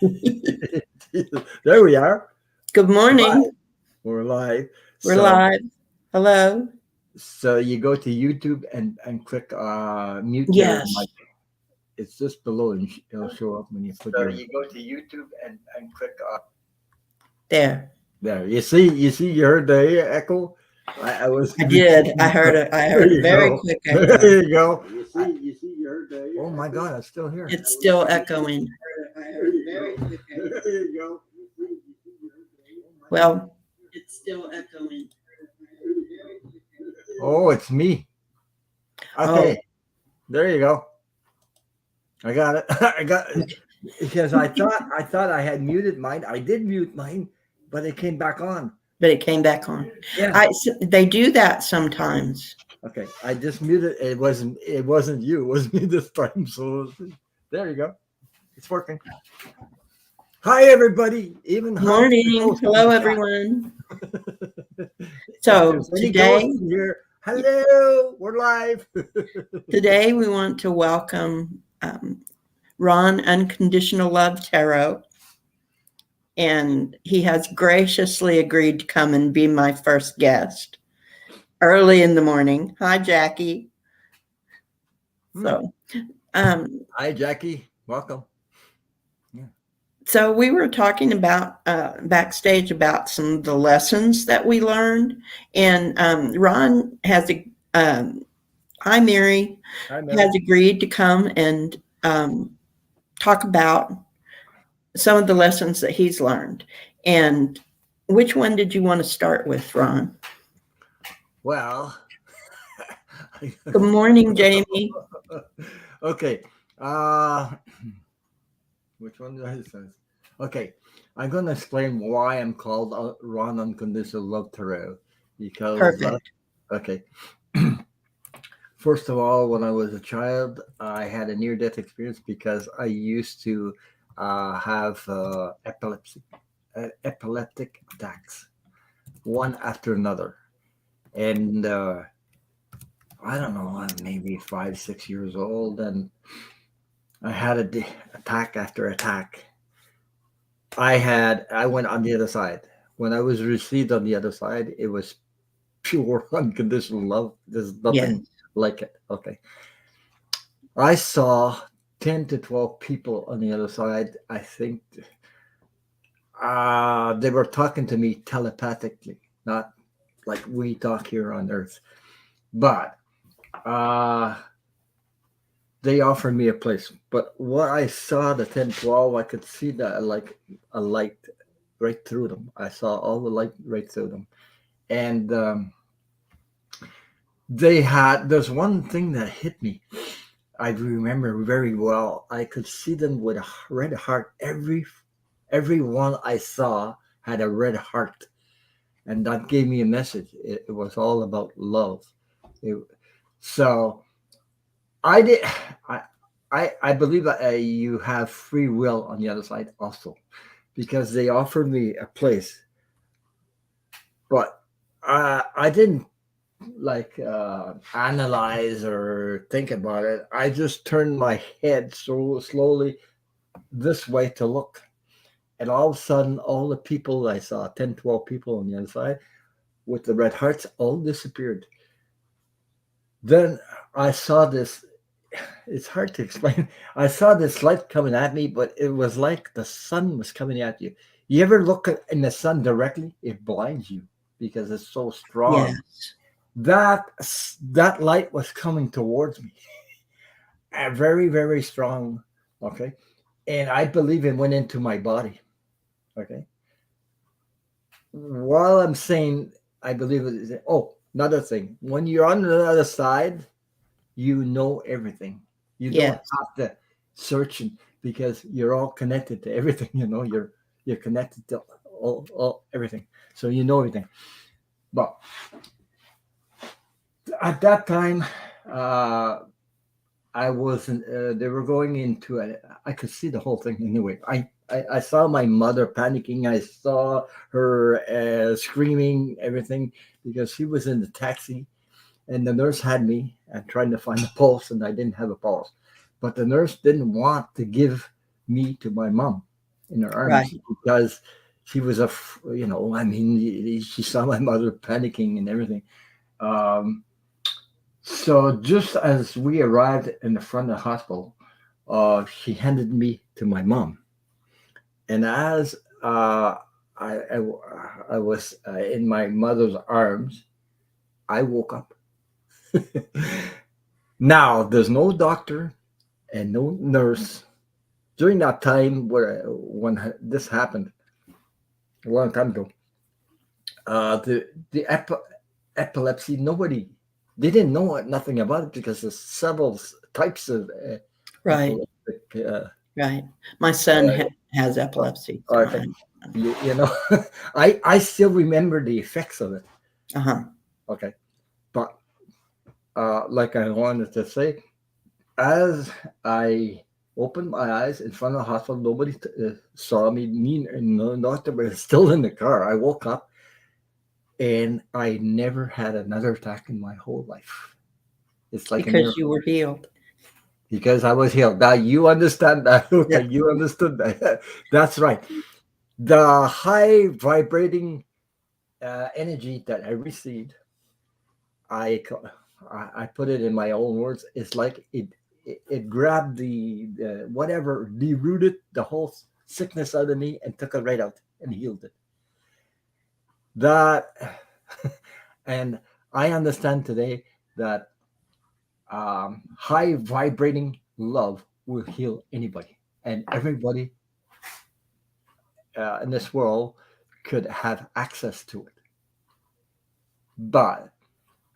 There we are. Good morning. Live. We're live. We're So live. Hello. so you go to YouTube and click mute your Yes. mic. It's just below and it'll show up when you put So your you go to YouTube and click there. there. You see you heard the echo? I was I did. I heard there it. I heard a you very go. quick echo. There you go. You heard that? Oh my god, it's still here. It's still echoing. I heard a very quick echo. There you go. Well, It's still echoing. Oh, it's me. oh, Okay. There you go. I got it. I got it. Because I thought I had muted mine. I did mute mine, but it came back on. but it came back on. Yeah. They do that sometimes. Okay. I just muted. It wasn't you. It was me this time. So there you go. It's working. Hi everybody. Even hi to the Morning. ghost in Hello, the everyone. chat. If So there's any today, ghosts in here, hello. We're live. today we want to welcome Ron Unconditional Love Tarot, and he has graciously agreed to come and be my first guest early in the morning. Hi, Jackie. So, Hi Jackie. Welcome. so we were talking about backstage about some of the lessons that we learned, and Ron has a hi Mary Hi Mary. has agreed to come and talk about some of the lessons that he's learned. And which one did you want to start with, Ron? Well, Good morning, Jamie. okay. Which one did I say? Okay, I'm going to explain why I'm called Ron Unconditional Love Tarot. Because Perfect. okay. First of all, when I was a child, I had a near-death experience because I used to have epileptic attacks, one after another, and I don't know, maybe 5, 6 years old, and I had attack after attack. I went on the other side. When I was received on the other side, it was pure unconditional love. There's Yes. nothing like it. Okay. I saw 10 to 12 people on the other side. I think they were talking to me telepathically, not like we talk here on Earth. But uh, they offered me a place. But what I saw, the 10, 12, I could see that like a light right through them. I saw all the light right through them. And there's one thing that hit me. I remember very well. I could see them with a red heart. Every one I saw had a red heart, and that gave me a message. It was all about love. It, so I did. I I believe that you have free will on the other side also, because they offered me a place, but I didn't like analyze or think about it. I just turned my head so slowly this way to look. And all of a sudden, all the people I saw, 10, 12 people on the other side with the red hearts, all disappeared. Then I saw this. It's hard to explain. I saw this light coming at me, but it was like the sun was coming at you. You ever look in the sun directly? It blinds you because it's so strong. Yes. That light was coming towards me, very very strong. Okay, and I believe it went into my body. Okay, while I'm saying I believe it is. Oh, another thing. When you're on the other side, you know everything. You don't Yes. have to search because you're all connected to everything. You're connected to all everything. So you know everything. But at that time, uh, I wasn't. They were going into it. I could see the whole thing anyway. I saw my mother panicking. I saw her screaming everything because she was in the taxi, and the nurse had me and trying to find a pulse, and I didn't have a pulse. But the nurse didn't want to give me to my mom. in her Right. arms because she was I mean, she saw my mother panicking and everything. Um, so just as we arrived in the front of the hospital, she handed me to my mom, and as I, I, I was in my mother's arms, I woke up. Now there's no doctor and no nurse during that time where when this happened a long time ago. The epilepsy, nobody, they didn't know nothing about it because there's several types of Right. epileptic. Right. My son has epilepsy. So Okay, you know, I still remember the effects of it. uh-huh. Okay, but like I wanted to say, as I opened my eyes in front of the hospital, nobody saw me. Me and no doctor was still in the car. I woke up and I never had another attack in my whole life. It's like a Because you miracle were healed. because I was healed. Now you understand that. Yeah. Okay, you understood that. That's right. The high vibrating energy that I received, I, co- I put it in my own words. It's like it grabbed the whatever, derooted the whole sickness out of me and took it right out and healed it. That, and I understand today that high vibrating love will heal anybody, and everybody in this world could have access to it. But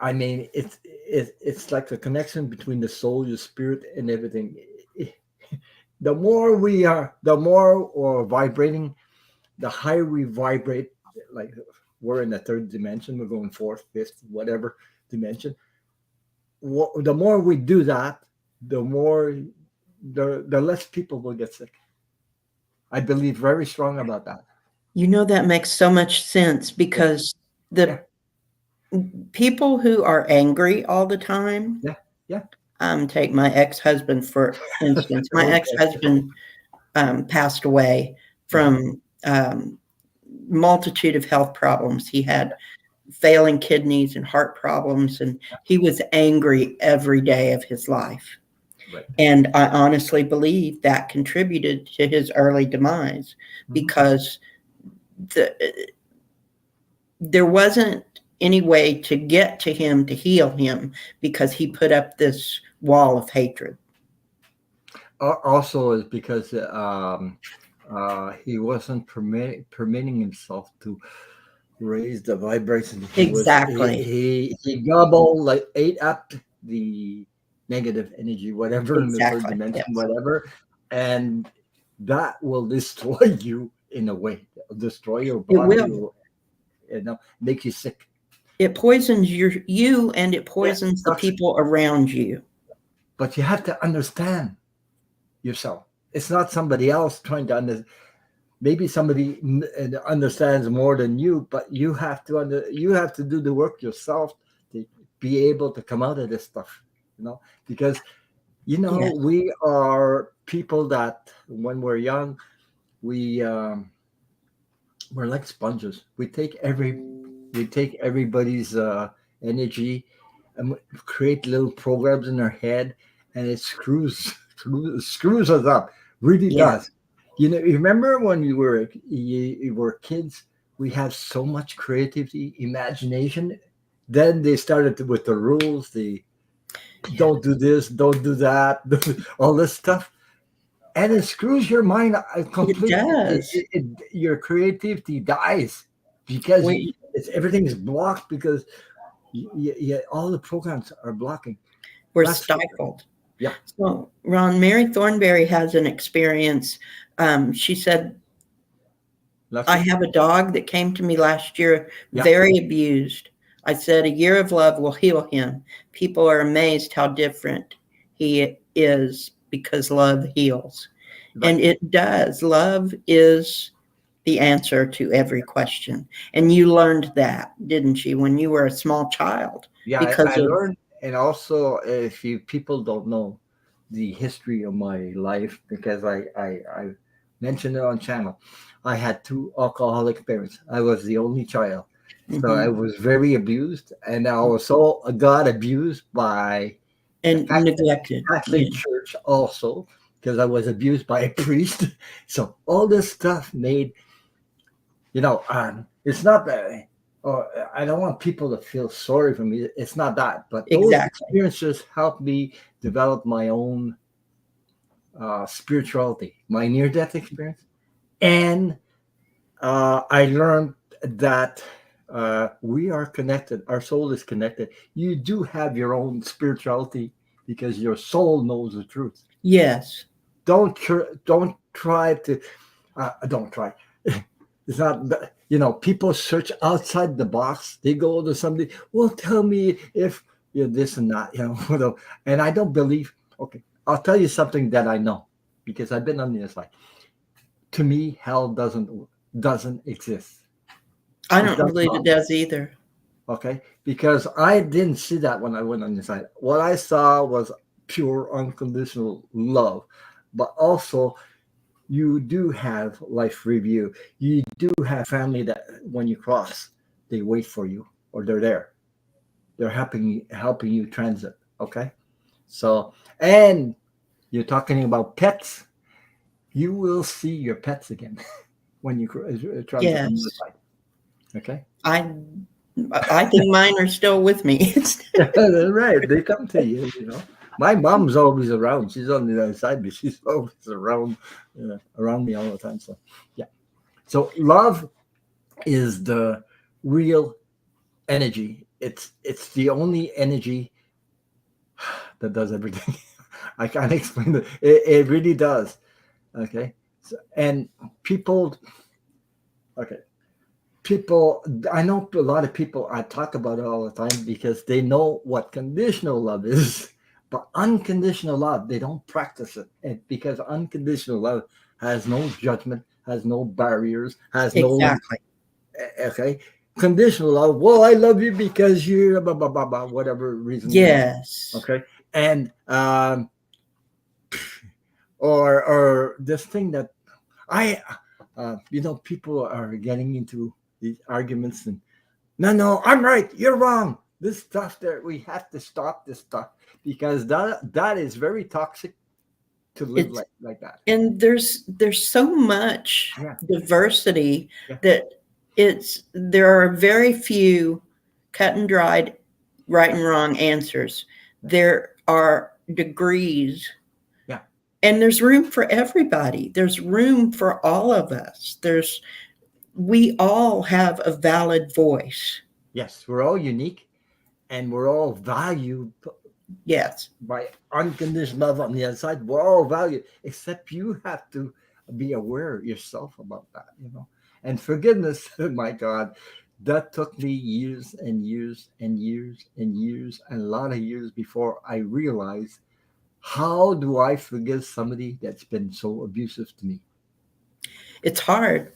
I mean, it's like the connection between the soul, your spirit, and everything. The more we are, the more or vibrating, the higher we vibrate. Like we're in the third dimension, we're going fourth, fifth, whatever dimension. The more we do that, the more the less people will get sick. I believe very strong about that. You know, that makes so much sense Yeah, because yeah, the people who are angry all the time, yeah, yeah. take my ex-husband, for instance. My Okay. ex-husband passed away Uh-huh. from multitude of health problems. He had failing kidneys and heart problems, and he was angry every day of his life. Right. And I honestly believe that contributed to his early demise Mhm. because the, there wasn't any way to get to him to heal him because he put up this wall of hatred. Also, is because he wasn't permitting himself to raise the vibration. Exactly. He gobbled, like, ate up the negative energy, whatever, in the third Exactly. dimension, Yes. whatever, and that will destroy you in a way. It'll destroy your It body, will. will, make you sick. It poisons you and it Yeah, poisons the toxic. people around you. But you have to understand yourself. It's not somebody else trying to understand. Maybe somebody understands more than you, but you have to do the work yourself to be able to come out of this stuff, because Yeah. we are people that when we're young, we we're like sponges. We take everybody's energy and create little programs in our head, and it screws us up. Really Yeah. does. You remember when you were kids? We had so much creativity, imagination. Then they started with the rules. The Yeah. don't do this, don't do that, all this stuff, and it screws your mind It completely. does. Your creativity dies because We everything is blocked because all the programs are blocking. we're That's stifled. yeah. So, Ron, Mary Thornberry has an experience. She said, That's I it. have a dog that came to me last year, Yeah. very abused. I said, a year of love will heal him. People are amazed how different he is because love heals. Right. And it does. Love is the answer to every question. And you learned that, didn't you, when you were a small child? Yeah, Because I of, learned, and also if you people don't know the history of my life, because mentioned it on channel. I had two alcoholic parents. I was the only child. So I Hmm. was very abused, and I also got abused by the And neglected. Catholic Yeah. Church also, because I was abused by a priest. So all this stuff made, it's not that, or I don't want people to feel sorry for me. It's not that, but those Exactly. experiences helped me develop my own spirituality, my near-death experience, and I learned that we are connected. Our soul is connected. You do have your own spirituality because your soul knows the truth. Yes. Don't try to. Don't try. It's not. People search outside the box. They go to somebody. Well, tell me if you're this and that. And I don't believe. Okay, I'll tell you something that I know because I've been on the other side. To me, hell doesn't exist. I It don't does believe it not. does either. Okay, because I didn't see that when I went on the side. What I saw was pure unconditional love, but also you do have life review. You do have family that when you cross, they wait for you or they're there. They're helping you transit. Okay, so and you're talking about pets. You will see your pets again when you transit on the other Yes. side. Okay. I I think mine are still with me. Right, they come to you. My mom's always around. She's on the other side, but she's always around me all the time. So, yeah. So, love is the real energy. It's the only energy that does everything. I can't explain it. It really does. Okay. So, and people. Okay. People, I know a lot of people, I talk about it all the time because they know what conditional love is, but unconditional love, they don't practice it. And because unconditional love has no judgment, has no barriers, has no, Exactly. okay, conditional love, well, I love you because you're blah, blah, blah, blah, whatever reason you want, Yes. okay, and or this thing that I people are getting into these arguments and no, I'm right, you're wrong. This stuff that we have to stop this stuff because that is very toxic to live It's like that. and there's so much Yeah, diversity yeah, that there are very few cut and dried right and wrong answers. yeah, There are degrees, yeah. and there's room for everybody. There's room for all of us. We all have a valid voice. Yes, we're all unique and we're all valued Yes. by unconditional love on the other side. We're all valued, except you have to be aware yourself about that. And forgiveness, my God, that took me years and years and years and years and a lot of years before I realized how do I forgive somebody that's been so abusive to me? It's hard.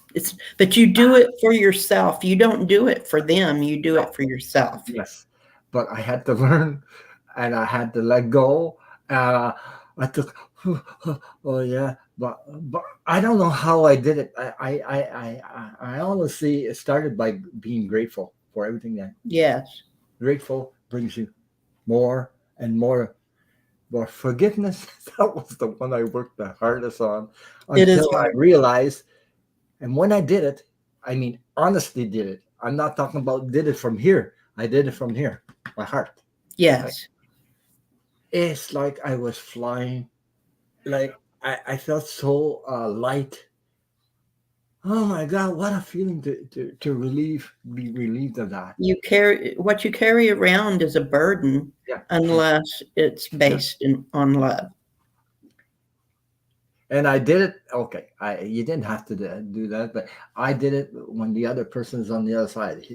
But you do it for yourself. You don't do it for them. You do No, it for yourself. yes, but I had to learn and I had to let go. Uh, I took, oh yeah, but I don't know how I did it. I honestly it started by being grateful for everything that Yes. grateful brings you more and more. But forgiveness, that was the one I worked the hardest on It is until I hard. realized. And when I did it, I mean, honestly did it. I'm not talking about did it from here. I did it from here, my heart. Like, Yes. it's like I was flying. Like I felt so light. Oh my God, what a feeling to be relieved of that. What you carry around is a burden Yeah, unless it's yeah. based on love. And I did it. Okay, you didn't have to do that, but I did it when the other person's on the other side.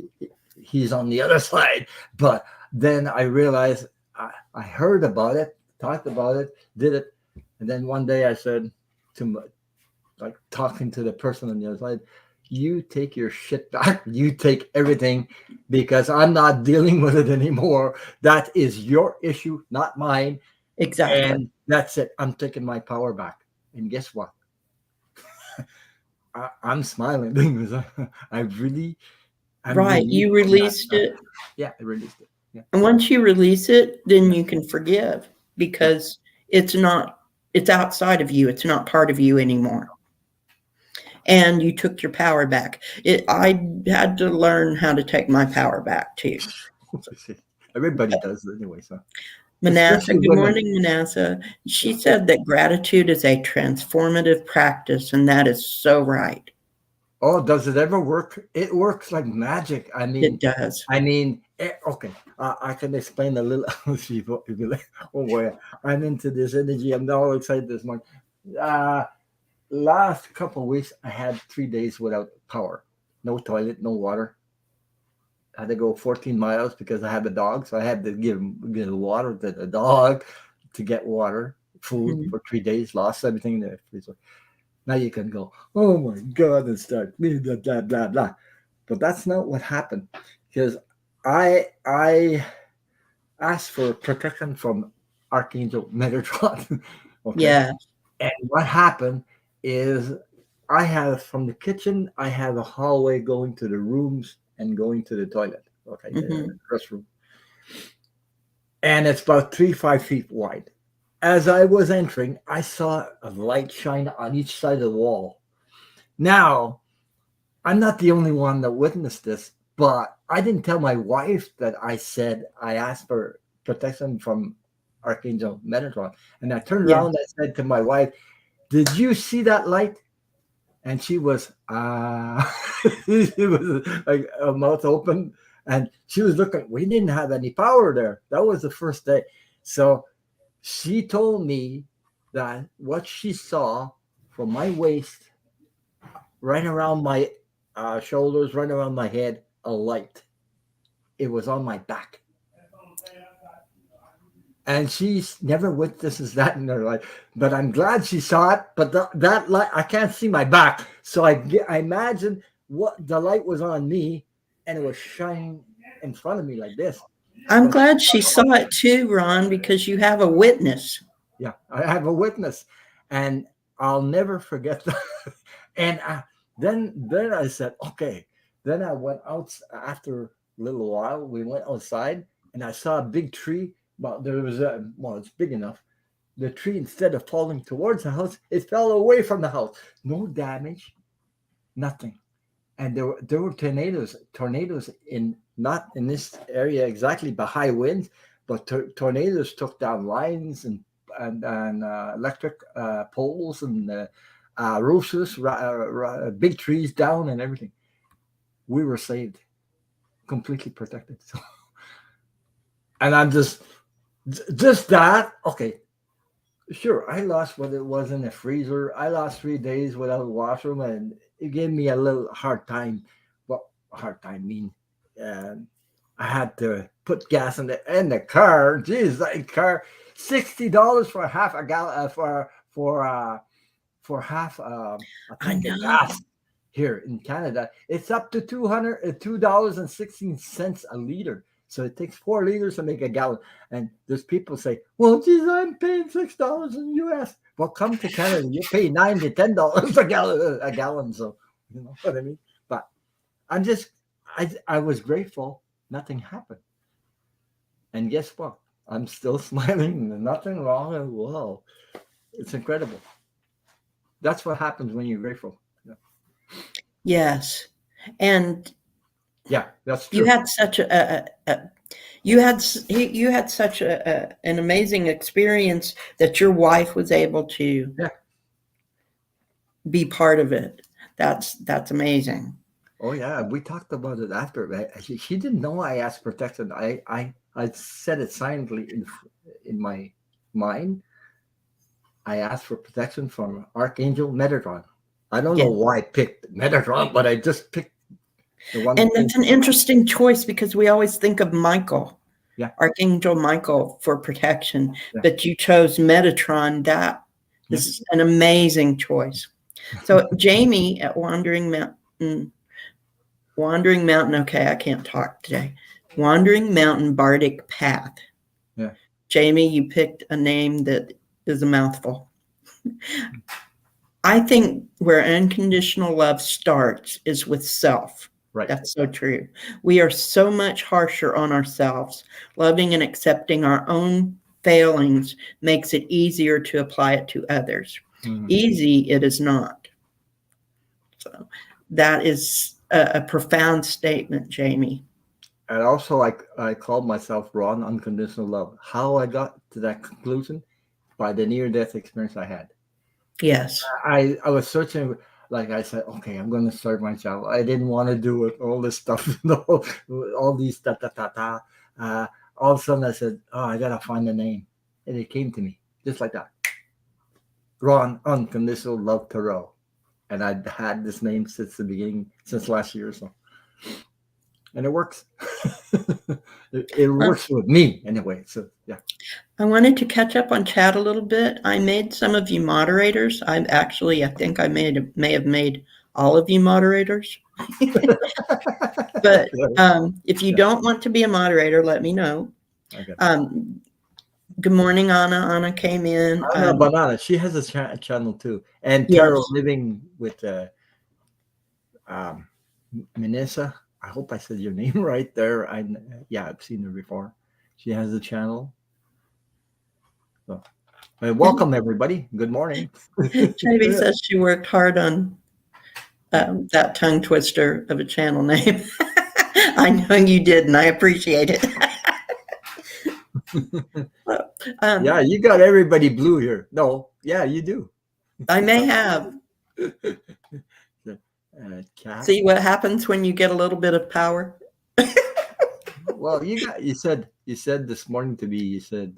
He's on the other side. But then I realized I heard about it, talked about it, did it, and then one day I said like talking to the person on the other side, you take your shit back. You take everything because I'm not dealing with it anymore. That is your issue, not mine. Exactly. And that's it. I'm taking my power back. And guess what? I'm smiling because I'm Right. relieved You from that. released it. Yeah, I released it. Yeah, And once you release it, then yeah, you can forgive yeah. because it's outside of you. It's not part of you anymore. And you took your power back. I had to learn how to take my power back too. Everybody does it anyway. So Manasseh, especially good women. morning, Manasseh. She Yeah. said that gratitude is a transformative practice, and that is so right. Oh, does it ever work? It works like magic. It does. Okay. I can explain a little. If you like. Oh boy, I'm into this energy. I'm all excited this morning. Uh, Last couple of weeks, I had 3 days without power, no toilet, no water. I had to go 14 miles because I have a dog, so I had to give water to the dog to get water, food Mhm. for 3 days. Lost everything in the freezer. Now you can go, oh my God, and start blah blah blah blah. But that's not what happened because I asked for protection from Archangel Metatron. Okay, Yeah. and what happened is I have from the kitchen, I have a hallway going to the rooms and going to the toilet. Okay, the Hmm. restroom, and it's about 5 feet wide. As I was entering, I saw a light shine on each side of the wall. Now I'm not the only one that witnessed this, but I didn't tell my wife that I said I asked for protection from Archangel Metatron. And I turned Yeah. around and I said to my wife, did you see that light? And she was, she was like a mouth open. And she was looking, we didn't have any power there. That was the first day. So she told me that what she saw from my waist right around my shoulders, right around my head, a light. It was on my back. And she's never witnesses that in her life. But I'm glad she saw it. But that light, I can't see my back. So I imagine what the light was on me and it was shining in front of me like this. I'm But glad she saw it too, Ron, because you have a witness. yeah, I have a witness. And I'll never forget that. And then I said, okay. Then I went out after a little while. We went outside, and I saw a big tree. Well, there was it's big enough. The tree, instead of falling towards the house, it fell away from the house. No damage, nothing. And there were tornadoes in not in this area exactly, but high winds. But tornadoes took down lines and electric poles and roofs, big trees down and everything. We were saved, completely protected. So, and I'm just that. Okay, sure. I lost what it was in the freezer. I lost 3 days without a washroom, and it gave me a little hard time. Well, hard time mean. And I had to put gas in the car. Jeez, that car, $60 for half a gallon for half a I tank of know. gas here in Canada. It's up to $2.16 a liter. So it takes 4 liters to make a gallon. And there's people say, well, geez, I'm paying $6 in the US. Well, come to Canada, you pay $9 to $10 a gallon. So you know what I mean? But I'm just I was grateful nothing happened. And guess what? I'm still smiling. Nothing wrong. Whoa. It's incredible. That's what happens when you're grateful. Yeah, Yes. And yeah, that's you true. had such you had such an amazing experience that your wife was able to Yeah. be part of it. That's amazing. Oh yeah, we talked about it after. She didn't know I asked protection. I said it silently in my mind. I asked for protection from Archangel Metatron. I don't Yeah. know why I picked Metatron, but I just picked the one And that came that's an to mind. interesting choice because we always think of Michael, Yeah, Archangel Michael for protection, yeah, but you chose Metatron. That yeah. is an amazing choice. So Jamie at Wandering Mountain. Okay, I can't talk today. Wandering Mountain Bardic Path. Yeah. Jamie, you picked a name that is a mouthful. I think where unconditional love starts is with self. Right. That's so true. We are so much harsher on ourselves. Loving and accepting our own failings makes it easier to apply it to others. Easy it is not. So that is a profound statement, Jamie. And also, I called myself Ron Unconditional Love. How I got to that conclusion? By the near-death experience I had. Yes. I was searching, like I said, okay, I'm going to start my channel. I didn't want to do it, all this stuff, all these ta-ta-ta-ta. All of a sudden I said, oh, I got to find a name. And it came to me, just like that. Ron Unconditional Love Tarot. And I'd had this name since the beginning, since last year or so. And it works. it works with me anyway. So, yeah. I wanted to catch up on chat a little bit. I made some of you moderators. I think I may have made all of you moderators. But if you don't want to be a moderator, let me know. Okay. Good morning, Anna. Anna came in. Anna Banana, she has a channel too. And Yes. Tarot Living with Minessa. I hope I said your name right there. I've seen her before. She has a channel. So, welcome everybody. Good morning. Jamie says she worked hard on that tongue twister of a channel name. I know you did, and I appreciate it. Yeah, you got everybody blue here. No, yeah, you do. I may have. See what happens when you get a little bit of power. Well, you said this morning to me. You said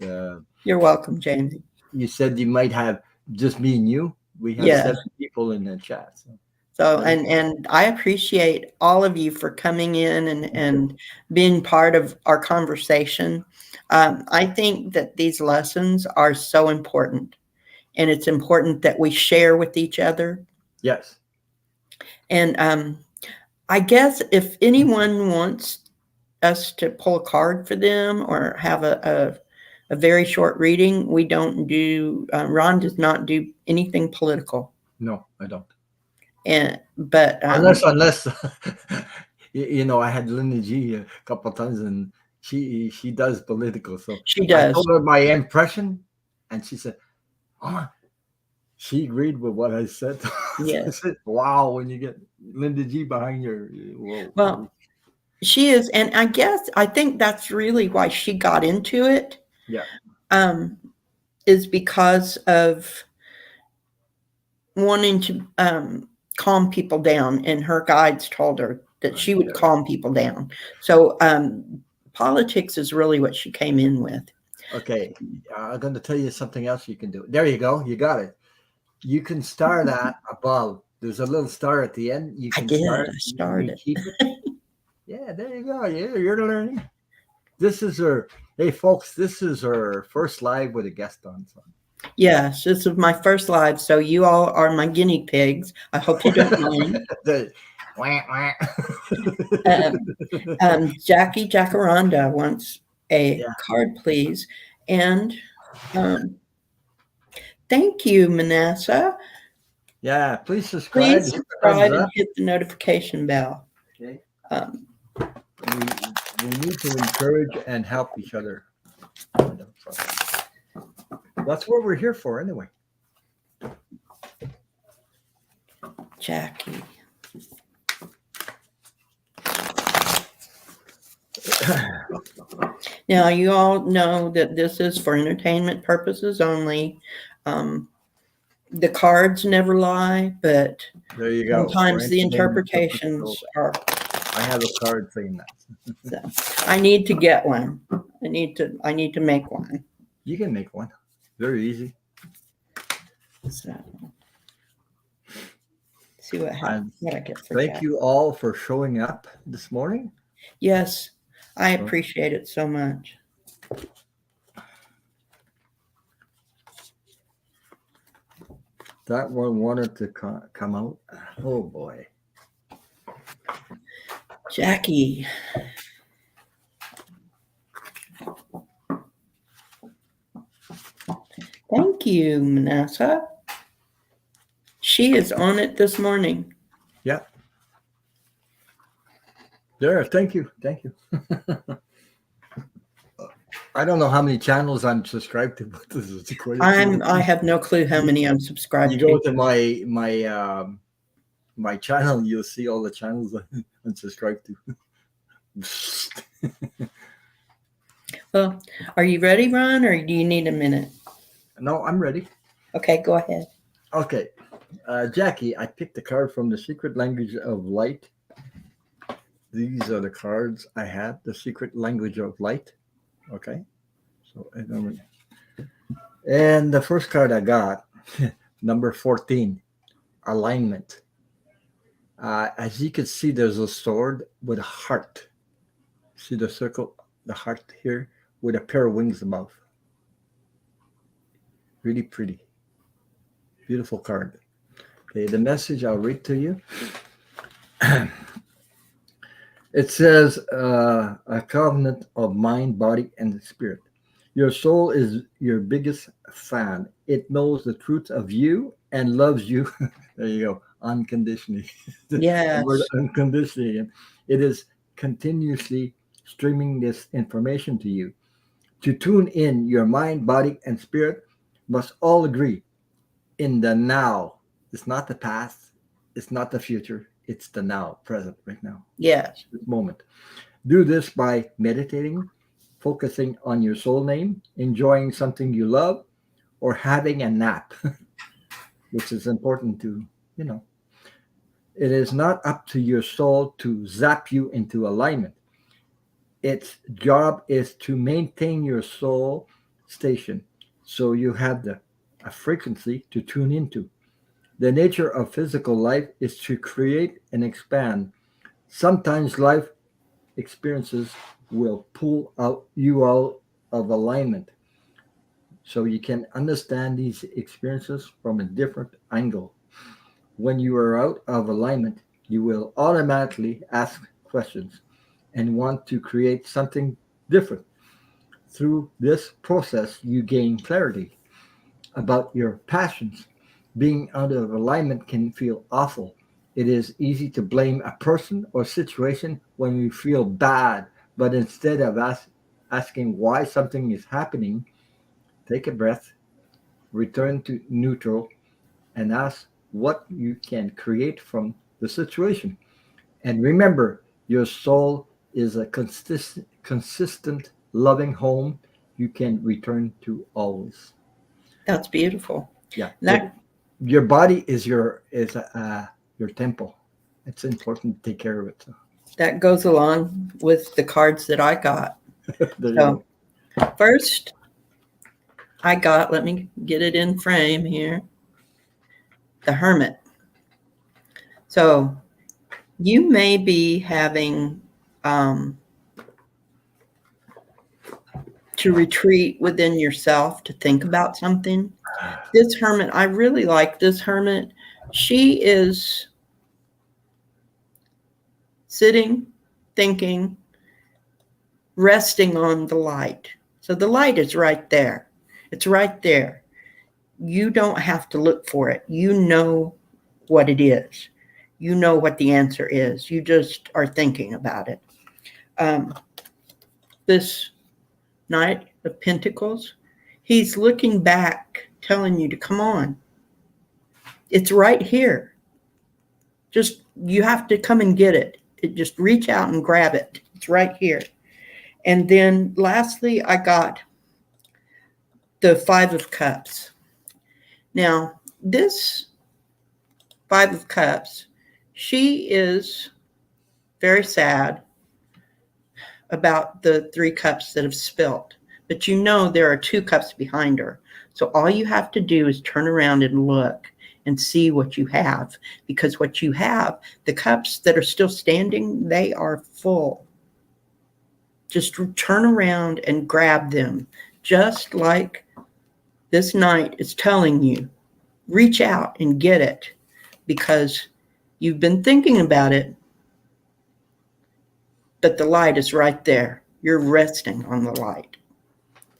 you're welcome, Jamie. You said you might have just me and you. We have 7 people in the chat. So and I appreciate all of you for coming in and being part of our conversation. I think that these lessons are so important, and it's important that we share with each other. Yes. And I guess if anyone wants us to pull a card for them or have a very short reading, we don't do, Ron does not do anything political. No, I don't. But unless I had Linda G a couple of times, and she does political. So she does. I told her my impression, and she said, "Oh, she agreed with what I said." Yes. I said, wow, when you get Linda G behind your, well, she is, and I think that's really why she got into it. Yeah. Is because of wanting to calm people down, and her guides told her that she would calm people down. So politics is really what she came in with. Okay, I'm going to tell you something else you can do. There you go. You got it. You can start at above. There's a little star at the end. You can I started. Keep it. Yeah, there you go. Yeah, you're learning. This is her. Hey, folks, this is her first live with a guest on. So. Yes, this is my first live, so you all are my guinea pigs. I hope you don't mind. Jackie Jacaranda wants a card, please. And thank you, Manassa. Yeah, please subscribe. Please subscribe and hit the notification bell. Okay. We need to encourage and help each other. That's what we're here for anyway. Jackie. Now, you all know that this is for entertainment purposes only. The cards never lie, but there you go. Sometimes the interpretations are. I have a card saying that. So I need to get one. I need to make one. You can make one. Very easy. So see what happens. What I get for Thank that. you all for showing up this morning. Yes, I appreciate it so much. That one wanted to come out. Oh boy. Jackie. Thank you, Manassa. She is on it this morning. Yeah. There. Thank you. Thank you. I don't know how many channels I'm subscribed to, but this is quite a few. I have no clue how many I'm subscribed You go to. to my channel, you'll see all the channels I'm subscribed to. Well, are you ready, Ron, or do you need a minute? No, I'm ready. Okay, go ahead. Okay, Jackie, I picked a card from the Secret Language of Light. These are the cards I had, the Secret Language of Light. Okay, so and the first card I got, number 14, alignment. As you can see, there's a sword with a heart. See the circle, the heart here, with a pair of wings above. Really pretty. Beautiful card. Okay, the message I'll read to you. It says, a covenant of mind, body, and spirit. Your soul is your biggest fan. It knows the truth of you and loves you. There you go, unconditionally. The word Yes. unconditionally. It is continuously streaming this information to you. To tune in, your mind, body, and spirit must all agree in the now. It's not the past, it's not the future, it's the now, present, right now, Yes. this moment. Do this by meditating, focusing on your soul name, enjoying something you love, or having a nap, which is important to, you know. It is not up to your soul to zap you into alignment. Its job is to maintain your soul station so you have a frequency to tune into. The nature of physical life is to create and expand. Sometimes life experiences will pull you out of alignment so you can understand these experiences from a different angle. When you are out of alignment, you will automatically ask questions and want to create something different. Through this process, you gain clarity about your passions. Being out of alignment can feel awful. It is easy to blame a person or situation when we feel bad, but instead of asking why something is happening, take a breath, return to neutral, and ask what you can create from the situation. And remember, your soul is a consistent, loving home you can return to always. That's beautiful. Yeah, That your body is your temple. It's important to take care of it. So, that goes along with the cards that I got. there you So go. first I got, let me get it in frame here, the Hermit. So you may be having to retreat within yourself to think about something. This Hermit, I really like this Hermit. She is sitting, thinking, resting on the light. So the light is right there. It's right there. You don't have to look for it. You know what it is. You know what the answer is. You just are thinking about it. This Knight of Pentacles, he's looking back, telling you to come on. It's right here. Just, you have to come and get it. Just reach out and grab it. It's right here. And then lastly, I got the Five of Cups. Now, this Five of Cups, she is very sad about the 3 cups that have spilt. But you know there are 2 cups behind her. So all you have to do is turn around and look and see what you have. Because what you have, the cups that are still standing, they are full. Just turn around and grab them. Just like this Knight is telling you, reach out and get it. Because you've been thinking about it, but the light is right there. You're resting on the light.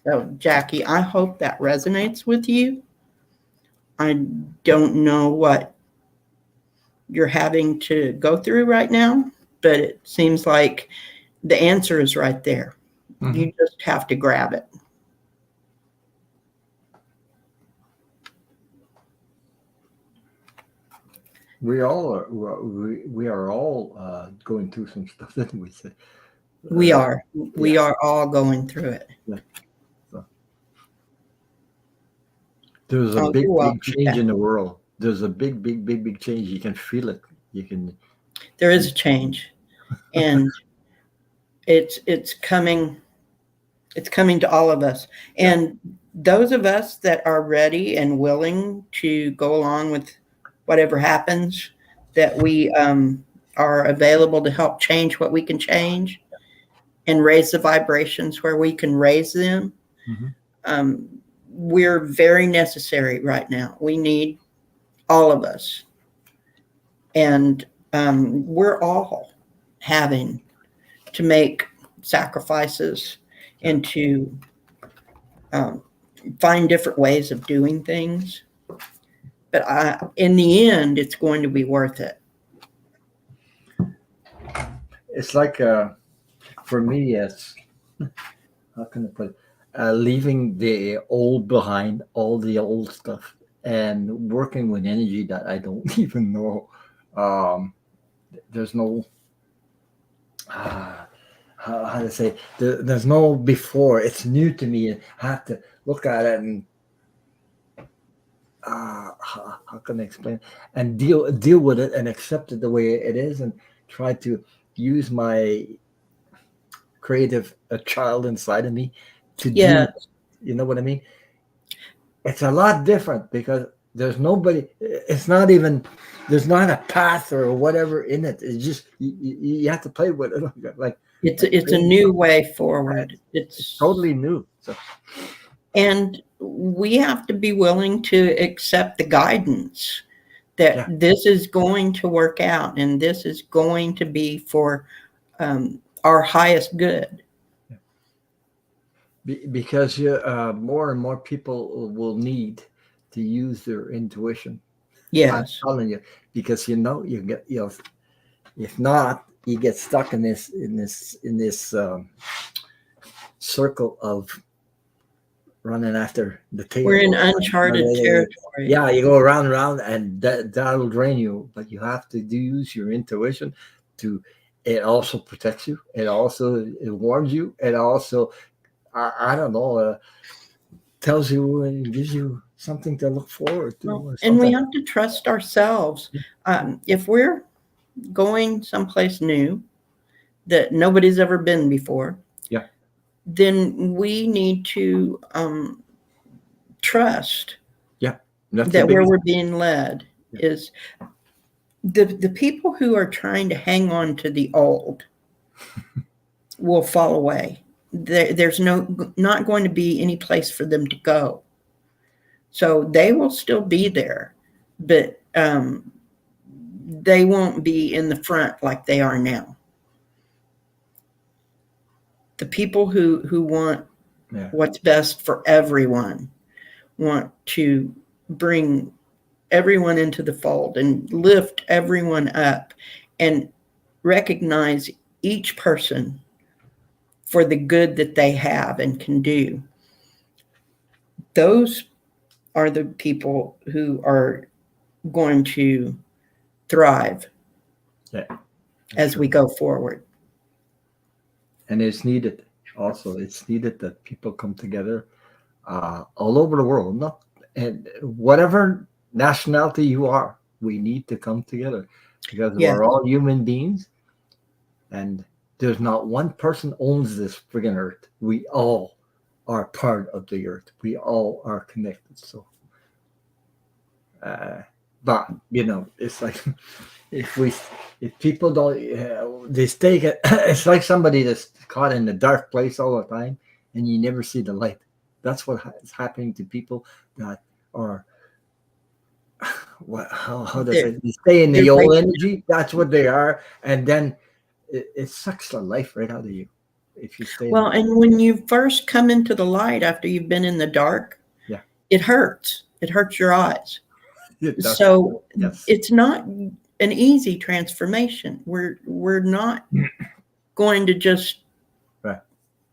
So, Jackie, I hope that resonates with you. I don't know what you're having to go through right now, but it seems like the answer is right there. Mhm. You just have to grab it. We all are. We are all going through some stuff that we say. We are all going through it. So. There's a Oh, big, you're big welcome, change in Kat. the world. There's a big, big, big, big change. You can feel it. You can. There is a change, and it's coming. It's coming to all of us, and those of us that are ready and willing to go along with whatever happens, that we are available to help change what we can change and raise the vibrations where we can raise them. Mhm. We're very necessary right now. We need all of us, and we're all having to make sacrifices and to find different ways of doing things. But in the end, it's going to be worth it. It's like for me, it's how can I put it? Leaving the old behind, all the old stuff, and working with energy that I don't even know. There's no how to say there's no before. It's new to me. I have to look at it and how can I explain it? And deal with it and accept it the way it is and try to use my creative child inside of me to Yeah, do. You know what I mean? It's a lot different because there's nobody. It's not even. There's not a path or whatever in it. It's just you have to play with it. Like it's a new way forward. it's totally new. So And we have to be willing to accept the guidance that yeah, this is going to work out and this is going to be for our highest good. because more and more people will need to use their intuition. I'm Yes. telling you, because you get if not you get stuck in this circle of running after the tail. We're in uncharted territory. Yeah, you go around and around, and that'll drain you. But you have to use your intuition to. It also protects you. It warns you. It also, I don't know, tells you and gives you something to look forward to. Well, Or and we something. have to trust ourselves. If we're going someplace new that nobody's ever been before, Yeah. then we need to trust That's that the where biggest. we're being led is the people who are trying to hang on to the old will fall away. There's not going to be any place for them to go. So they will still be there, but they won't be in the front like they are now. The people who want what's best for everyone want to bring everyone into the fold and lift everyone up and recognize each person for the good that they have and can do. Those are the people who are going to thrive as we go forward. And it's needed. Also, it's needed that people come together all over the world. Not and whatever nationality you are, we need to come together because we're all human beings, and there's not one person owns this friggin' earth. We all are part of the earth. We all are connected. So, but it's like if people don't, they stay. It's like somebody that's caught in a dark place all the time, and you never see the light. That's what is happening to people that are. How does it? They stay in the old energy. That's what they are, and then it sucks the life right out of you if you stay. Well, and when you first come into the light after you've been in the dark, it hurts. It hurts your eyes. So it's not an easy transformation. We're not going to just Right.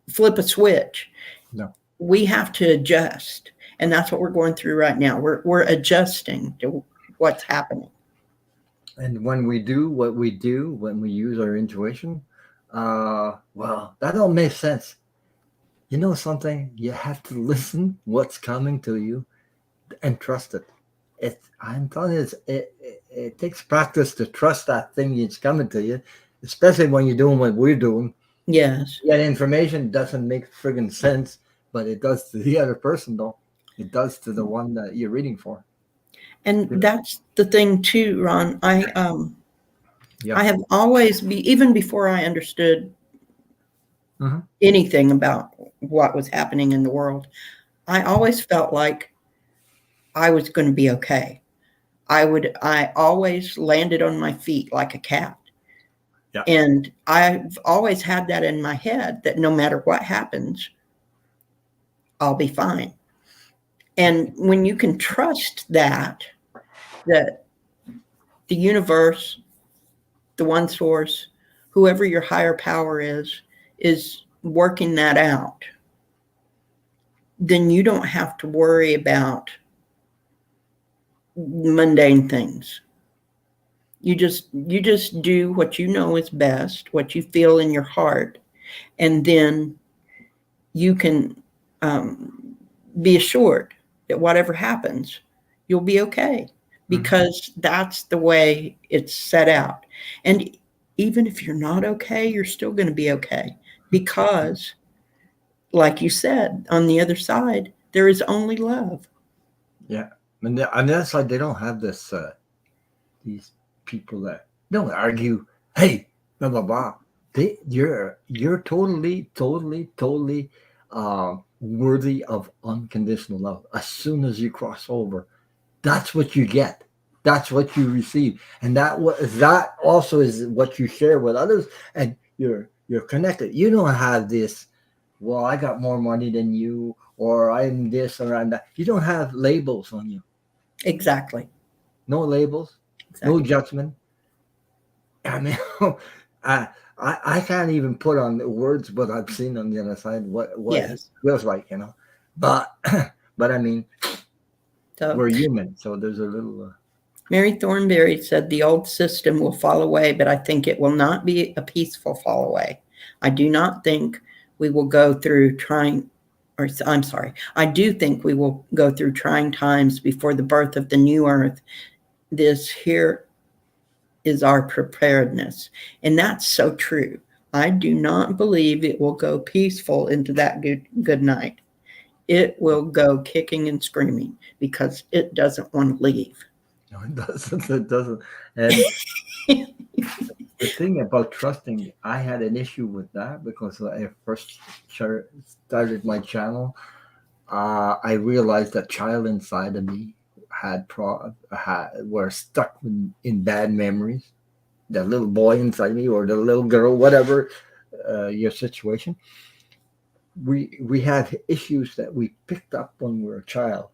flip a switch. No. We have to adjust. And that's what we're going through right now. We're adjusting to what's happening. And when we do what we do, when we use our intuition, well, that all makes sense. You know something? You have to listen what's coming to you and trust it. I'm telling you, it takes practice to trust that thing that's coming to you, especially when you're doing what we're doing. Yes. That information doesn't make friggin' sense, but it does to the other person, though. It does to the one that you're reading for. And that's the thing too, Ron. Yeah. I have always even before I understood Mhm. anything about what was happening in the world, I always felt like I was going to be okay. I always landed on my feet like a cat. Yeah. And I've always had that in my head that no matter what happens, I'll be fine. And when you can trust that the universe, the one source, whoever your higher power is working that out, then you don't have to worry about mundane things. You just do what you know is best, what you feel in your heart, and then you can be assured that whatever happens, you'll be okay, because that's the way it's set out. And even if you're not okay, you're still going to be okay, because, like you said, on the other side, there is only love. Yeah. And on the other side, they don't have this, these people that don't argue, hey, blah, blah, blah. You're totally, totally, totally worthy of unconditional love. As soon as you cross over, that's what you get. That's what you receive, and that also is what you share with others, and you're connected. You don't have this. Well, I got more money than you, or I'm this or I'm that. You don't have labels on you. Exactly. No labels, no judgment. I mean, I can't even put on the words what I've seen on the other side. What it Yes. feels like, But but I mean, So we're human, so there's a little. Mary Thornberry said the old system will fall away, but I think it will not be a peaceful fall away. I do not think we will go through trying, or I'm sorry, I do think we will go through trying times before the birth of the new earth. This here is our preparedness. And that's so true. I do not believe it will go peaceful into that good night. It will go kicking and screaming because it doesn't want to leave. No, it doesn't. It doesn't. And the thing about trusting, I had an issue with that because when I first started my channel, I realized that child inside of me were stuck in bad memories. The little boy inside me, or the little girl, whatever your situation. We have issues that we picked up when we were a child,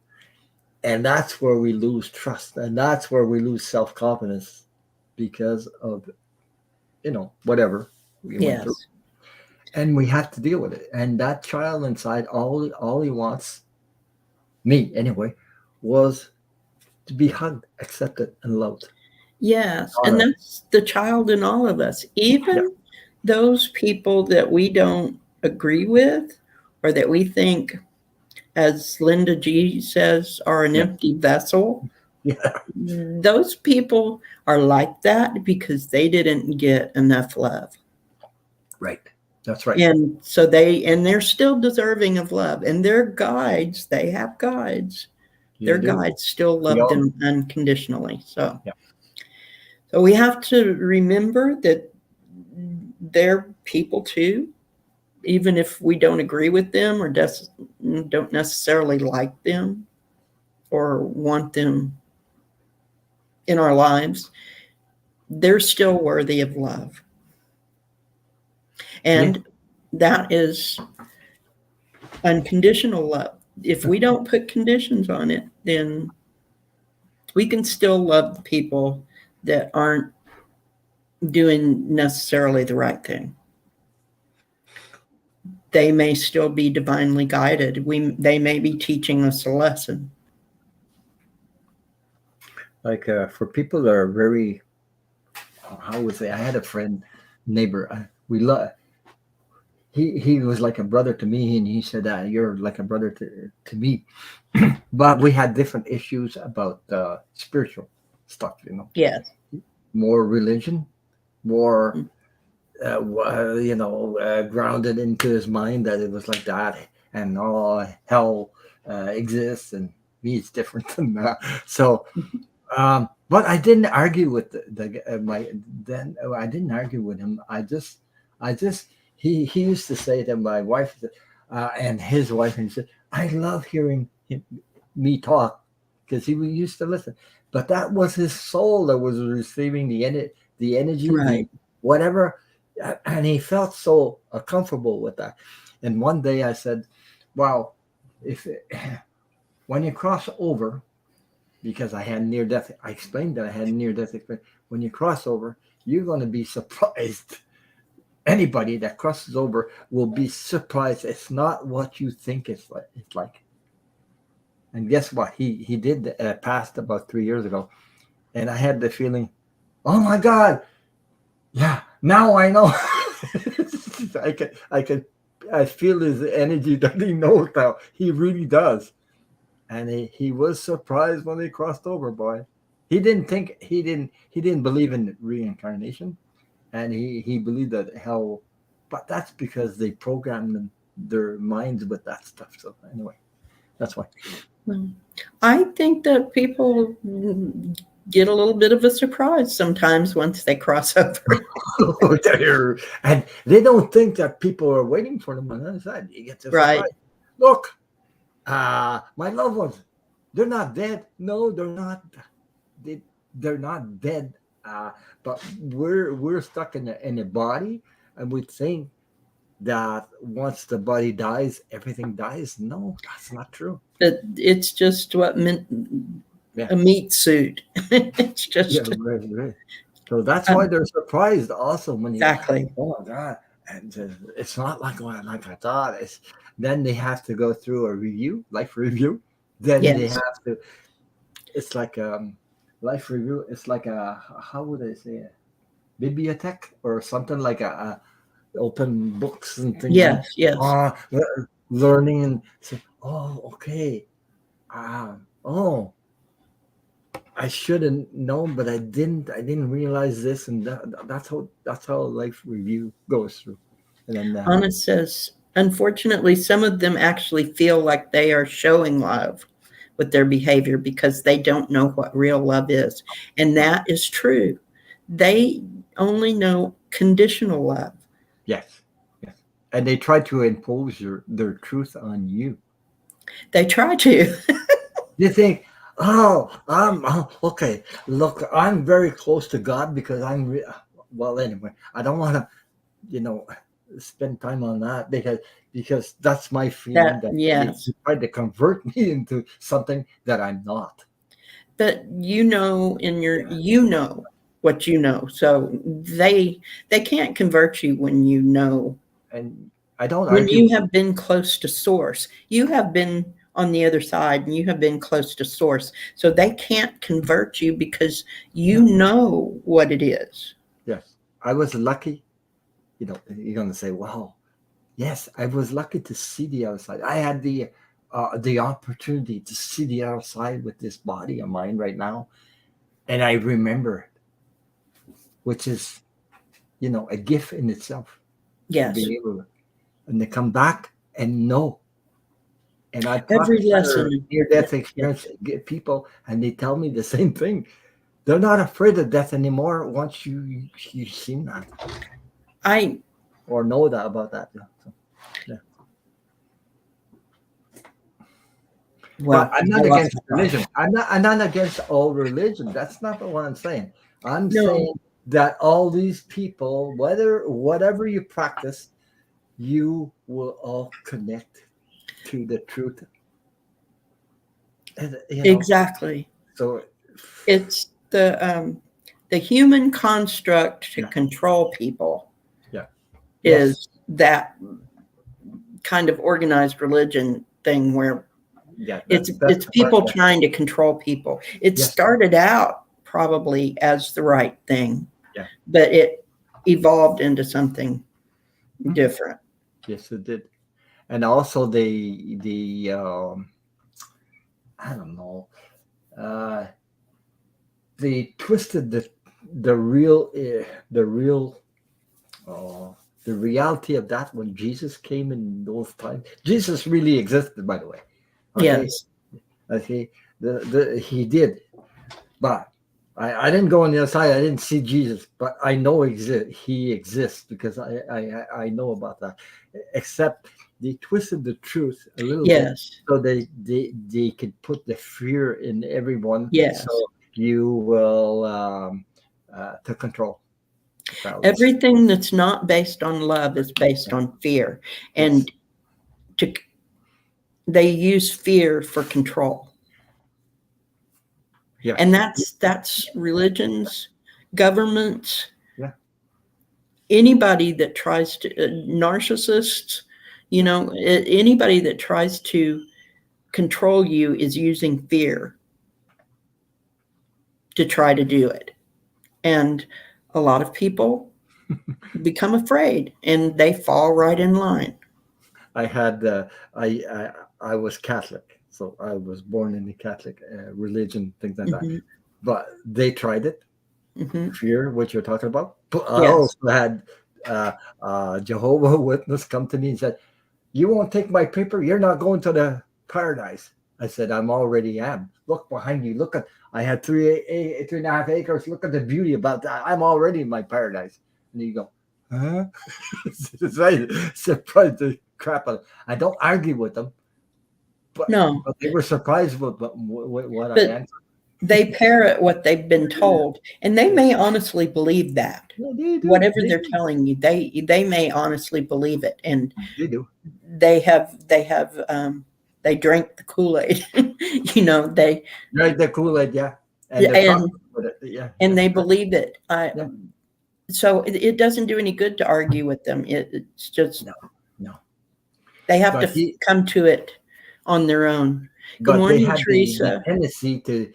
and that's where we lose trust, and that's where we lose self-confidence because of whatever we went through, Yes. and we have to deal with it. And that child inside, all he wants, me anyway, was to be hugged, accepted, and loved. Yes. And Honored. that's the child in all of us. Even those people that we don't agree with, or that we think, as Linda G says, are an empty vessel. Yeah, Those people are like that because they didn't get enough love. right. That's right. And so they're still deserving of love. And their guides, they have guides. Their guides still love them unconditionally. So we have to remember that they're people too, even if we don't agree with them or don't necessarily like them or want them in our lives. They're still worthy of love. And that is unconditional love. If we don't put conditions on it, then we can still love the people that aren't doing necessarily the right thing. They may still be divinely guided. They may be teaching us a lesson. Like for people that are very, how would say, I had a friend, neighbor, we love. He was like a brother to me, and he said, "You're like a brother to me." But we had different issues about spiritual stuff, Yes. more religion, more Mm. grounded into his mind that it was like that, and all hell exists, and me it's different than that. So, but I didn't argue with I didn't argue with him. I just he used to say to my wife and his wife, and he said, "I love hearing me talk," because he used to listen. But that was his soul that was receiving the energy, the Right. whatever, and he felt so comfortable with that. And one day I said, "Wow, if when you cross over." Because I had near death, I explained that I had near death experience. When you cross over, you're going to be surprised. Anybody that crosses over will be surprised. It's not what you think it's like. And guess what? He did passed about 3 years ago, and I had the feeling, oh my God, yeah, now I know. I feel his energy that he knows now. He really does. And he was surprised when they crossed over, boy. He didn't believe in reincarnation, and he believed that hell, but that's because they programmed their minds with that stuff. So anyway, that's why. Well, I think that people get a little bit of a surprise sometimes once they cross over. And they don't think that people are waiting for them on the other side. You get the Right. surprise. Look, my loved ones, they're not dead. No, they're not. They're not dead. But we're stuck in a body, and we think that once the body dies, everything dies. No, that's not true. But it's just what meant Yeah. a meat suit. It's Yeah, just right. So that's why they're surprised also when you. exactly. Oh my God! And it's not like I thought. Then they have to go through a life review. Then they Yes. have to. It's like life review. It's like a, how would I say it? Bibliothèque or something like a open books and things. Yes. Yes. Learning and say, oh, okay. Oh, I should have known, but I didn't. I didn't realize this, and that's how life review goes through. And then Anna says, unfortunately, some of them actually feel like they are showing love with their behavior because they don't know what real love is. And that is true. They only know conditional love. yes, and they try to impose their truth on you. They try to. You think, okay. Look, I'm very close to God because well. Anyway, I don't want to, spend time on that because that's my feeling that Yes. they tried to convert me into something that I'm not. But you know what you know. So they can't convert you when you know. And I don't When argue. you have been close to source, you have been on the other side and you have been close to source. So they can't convert you because you know what it is. Yes, I was lucky. You're gonna say, "Wow, yes, I was lucky to see the outside. I had the opportunity to see the outside with this body of mine right now, and I remember it, which is, a gift in itself to Yes. be able to, and to come back and know. And I talk Every to other lesson. near-death experience get people, and they tell me the same thing. They're not afraid of death anymore once you've seen that I or know that about that. Yeah. So, yeah. But well, I'm I not lost against my thought. religion. I'm not against all religion. That's not what I'm saying. I'm No, saying that all these people, whatever you practice, you will all connect to the truth. And, exactly. so It's the the human construct to Yeah. control people Yeah. is that kind of organized religion thing where Yeah, it's that's the part, people yeah. trying to control people. It Yes. started out probably as the right thing, Yeah. but it evolved into something different. Yes, it did. And also the I don't know, uh, they twisted the real the real uh, the reality of that when Jesus came in those times. Jesus really existed, by the way. Okay, Yes. okay, he did, but I didn't go on the other side. I didn't see Jesus, but I know he exists because I know about that. Except they twisted the truth a little bit, Yes. so they could put the fear in everyone, Yes. so you will to control. Everything that's not based on love is based Yeah. on fear, Yes. and they use fear for control. Yeah. And that's religions, governments, Yeah. anybody that tries to narcissists, anybody that tries to control you is using fear to try to do it. And a lot of people become afraid and they fall right in line. I had I was Catholic, so I was born in the Catholic religion, things like that. Mm-hmm. But they tried it, Mm-hmm. fear, what you're talking about. But I Yes. also had Jehovah Witness come to me and said, "You won't take my paper. You're not going to the paradise." I said, "I'm already am. Look behind you. Look at I had 3.5 acres. Look at the beauty about that. I'm already in my paradise." And you go, "Huh?" It's right. Surprised the crap out. I don't argue with them, but No, they were surprised with what I but answered. they parrot what they've been told, and they may honestly believe that. Yeah, they do. Whatever They they're do. telling you, they may honestly believe it, and They do. they drink the Kool-Aid. They Right, the Kool-Aid, yeah, and the and chocolate with it, yeah, and yeah, they believe it. yeah. So it doesn't do any good to argue with them. It's just No. they have But to come to it on their own. Good they morning, had the Teresa. tendency to,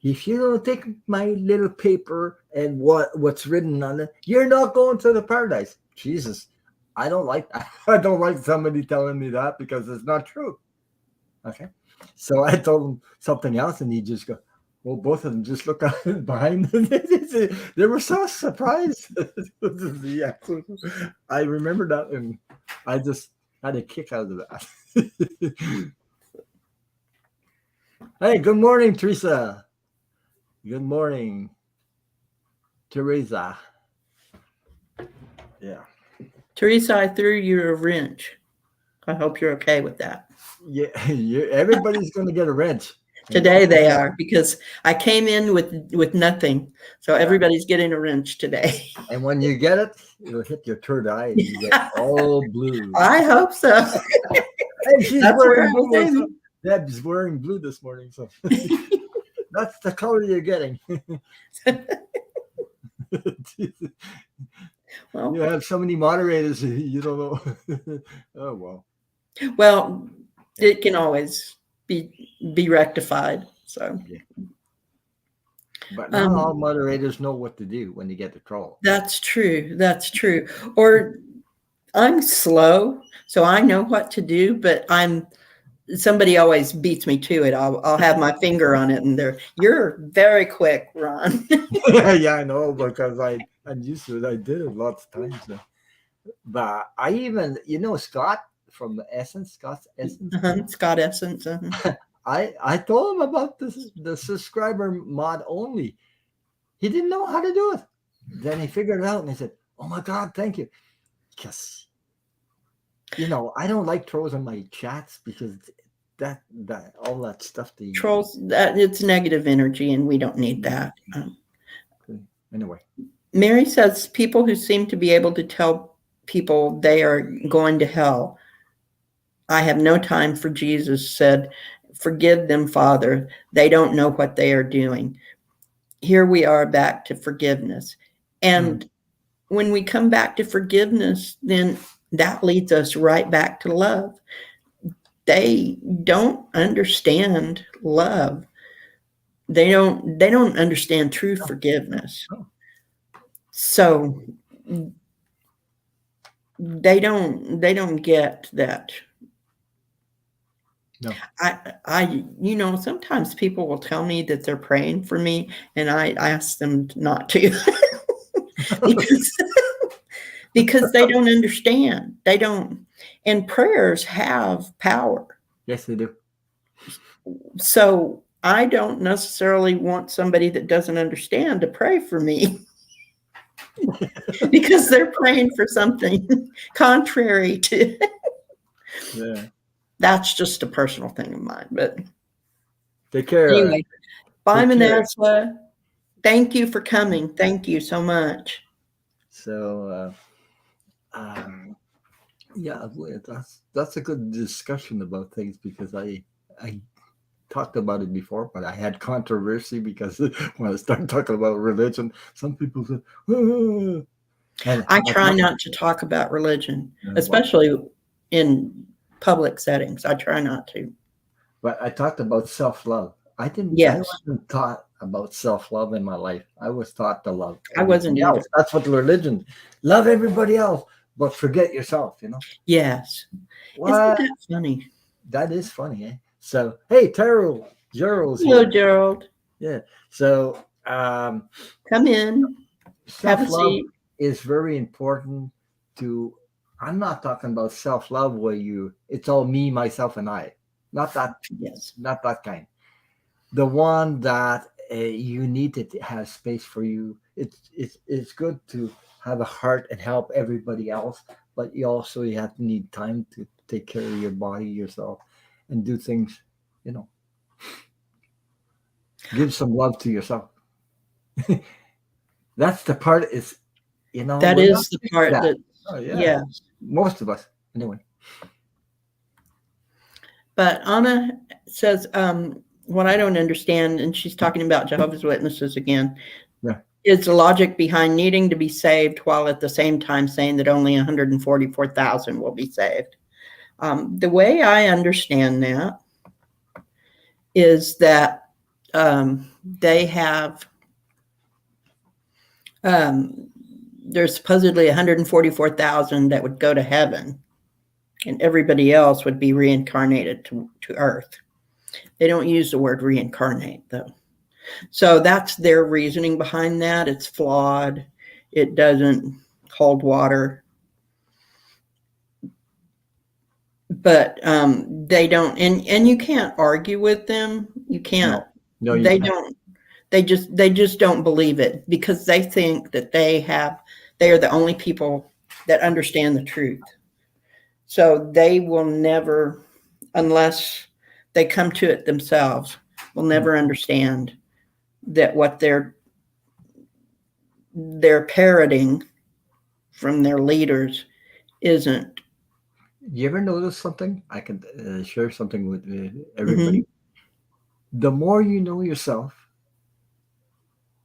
if you don't take my little paper and what's written on it, you're not going to the paradise. Jesus, I don't like that. I don't like somebody telling me that because it's not true. Okay, so I told him something else, and he just go, well, both of them just look behind them. They were so surprised. Yeah, I remember that, and I just had a kick out of that. Hey, good morning, Teresa. Good morning, Teresa. Yeah. Teresa, I threw you a wrench. I hope you're okay with that. Yeah, everybody's going to get a wrench. Today they are, because I came in with nothing. So everybody's getting a wrench today. And when you get it, it'll hit your third eye and you get all blue. I hope so. Hey, she's That's wearing what I was blue. aiming. Deb's wearing blue this morning, so that's the color you're getting. Well, you have so many moderators, you don't know. Oh well. Well, it can always be rectified. So, Yeah. But not all moderators know what to do when they get the troll. That's true. That's true. Or I'm slow, so I know what to do, but somebody always beats me to it. I'll have my finger on it, and you're very quick, Ron. Yeah, I know, because I'm used to it. I did it lots of times. So. But I even, Scott from Scott's Essence. Scott Essence. I told him about the subscriber mod only. He didn't know how to do it. Then he figured it out, and he said, "Oh my God, thank you." Because I don't like trolls in my chats because that all that stuff. Trolls, it's negative energy, and we don't need that. Anyway, Mary says people who seem to be able to tell people they are going to hell. I have no time for Jesus said, "Forgive them, Father. They don't know what they are doing." here we are back to forgiveness. And when we come back to forgiveness, then that leads us right back to love. They don't understand love. They don't understand true forgiveness. So they don't get that. No. Sometimes people will tell me that they're praying for me, and I ask them not to because they don't understand. They don't, and prayers have power. Yes, they do. So I don't necessarily want somebody that doesn't understand to pray for me because they're praying for something contrary to. Yeah. That's just a personal thing of mine. But Take care. anyway, bye, Take care. Manasseh. Thank you for coming. Thank you so much. So, yeah, that's a good discussion about things, because I talked about it before, but I had controversy because when I started talking about religion, some people said, "Ah." And I try not to talk about religion, especially in public settings. I try not to. But I talked about self-love. I Yes. wasn't taught about self-love in my life. I was taught to love I wasn't everybody either. else. That's what religion. Love everybody else, but forget yourself, Yes. What? Isn't that funny? That is funny, eh? So, hey, Gerald's Hello, here. Gerald. Yeah. So, Come in. Have a self-love seat. is very important to. I'm not talking about self-love where it's all me, myself, and I. Not that. Yes. Not that kind. The one that you need to have space for you. It's good to have a heart and help everybody else, but you have to need time to take care of your body, yourself, and do things. Give some love to yourself. That's the part. That we're is not the part that. Oh yeah. Yeah. Most of us, anyway. But Anna says, what I don't understand, and she's talking about Jehovah's Witnesses again, is the logic behind needing to be saved while at the same time saying that only 144,000 will be saved. The way I understand that is that they have, there's supposedly 144,000 that would go to heaven, and everybody else would be reincarnated to earth. They don't use the word reincarnate, though. So that's their reasoning behind that. It's flawed. It doesn't hold water. But they don't, and you can't argue with them. You can't. No, they don't. They just don't believe it because they think that they are the only people that understand the truth. So they will never, unless they come to it themselves, will never understand that what they're parroting from their leaders isn't. You ever notice something? I can share something with everybody. Mm-hmm. The more you know yourself,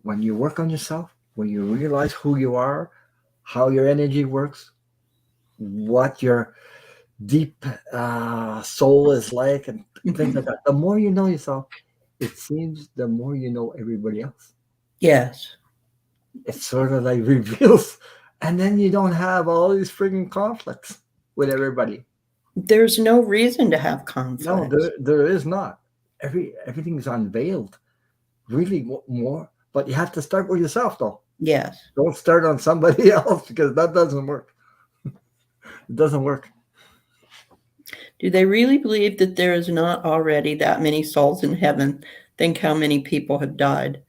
when you work on yourself, when you realize who you are, how your energy works, what your deep soul is like, and things like that. The more you know yourself, it seems the more you know everybody else. Yes. It sort of like reveals, and then you don't have all these frigging conflicts with everybody. There's no reason to have conflicts. No, there is not. Everything's unveiled. Really more, but you have to start with yourself, though. Yes. Don't start on somebody else because that doesn't work. It doesn't work. Do they really believe that there is not already that many souls in heaven? Think how many people have died.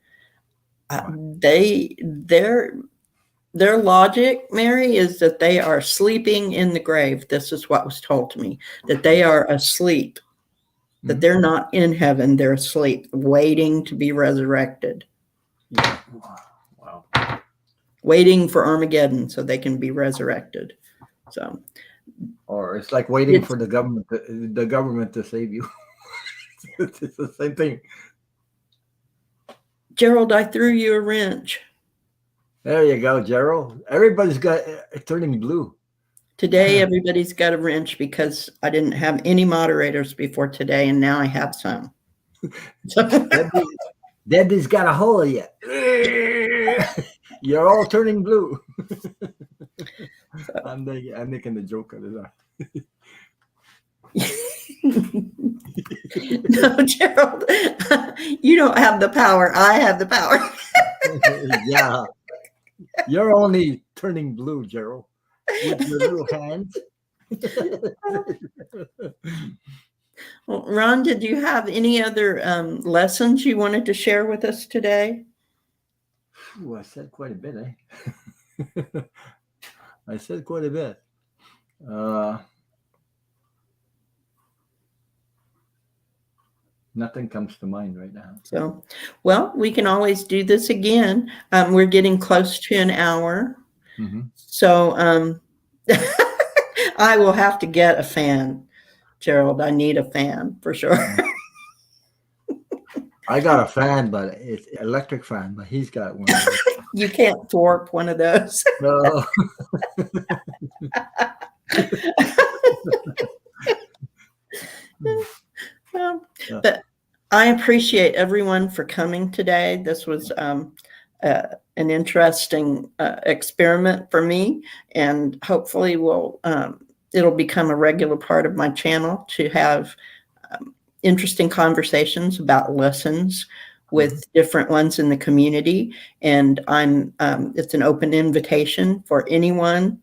Their logic, Mary, is that they are sleeping in the grave. This is what was told to me, that they are asleep, that they're not in heaven. They're asleep, waiting to be resurrected. Yeah. Wow. Waiting for Armageddon so they can be resurrected. So, or it's like waiting for the government to save you. It's the same thing. Gerald, I threw you a wrench. There you go, Gerald. Everybody's got turning blue. Today, everybody's got a wrench because I didn't have any moderators before today, and now I have some. So, Debbie's got a hold of you. You're all turning blue. I'm making the joke out of that. no, Gerald, you don't have the power. I have the power. Yeah. You're only turning blue, Gerald, with your little hands. Well, Ron, did you have any other lessons you wanted to share with us today? Ooh, I said quite a bit, eh? I said quite a bit. Nothing comes to mind right now. So, well, we can always do this again. We're getting close to an hour. Mm-hmm. So I will have to get a fan, Gerald. I need a fan for sure. I got a fan, but it's an electric fan, but he's got one. You can't thwart one of those. No. But I appreciate everyone for coming today. This was an interesting experiment for me, and hopefully it'll become a regular part of my channel to have interesting conversations about lessons with different ones in the community. And it's an open invitation for anyone,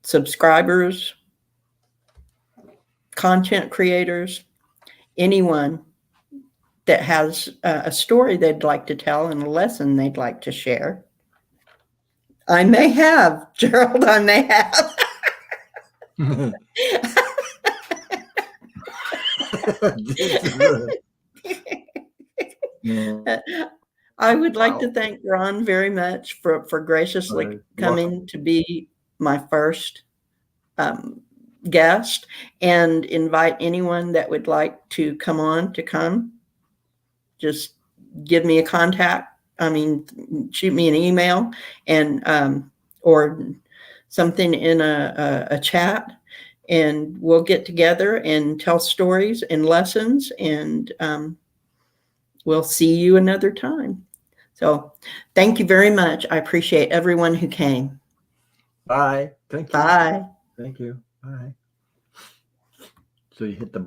subscribers, content creators, anyone that has a story they'd like to tell and a lesson they'd like to share. I may have, Gerald, I may have. I would like to thank Ron very much for graciously coming to be my first guest, and invite anyone that would like to come on to come. Just give me a contact. Shoot me an email and or something in a chat, and we'll get together and tell stories and lessons, and we'll see you another time. So thank you very much. I appreciate everyone who came. Bye. Thank you. Bye. Thank you. Bye. So you hit the